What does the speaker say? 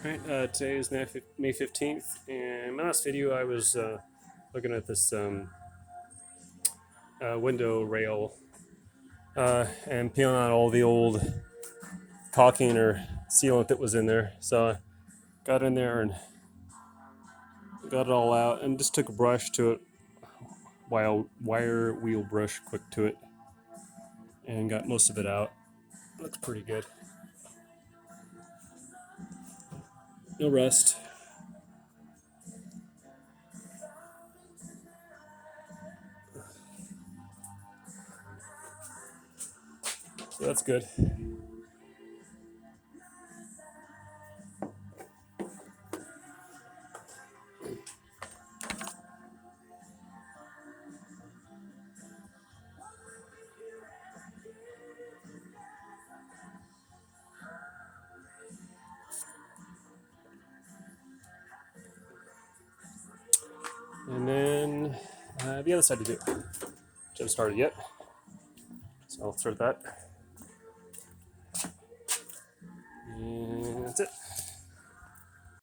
Alright, today is May 15th, and in my last video I was looking at this window rail and peeling out all the old caulking or sealant that was in there. So I got in there and got it all out and just took a brush to it, wire wheel brush quick to it, and got most of it out. Looks pretty good. No rust. So that's good. And then the other side to do, which I haven't started yet. So I'll start that.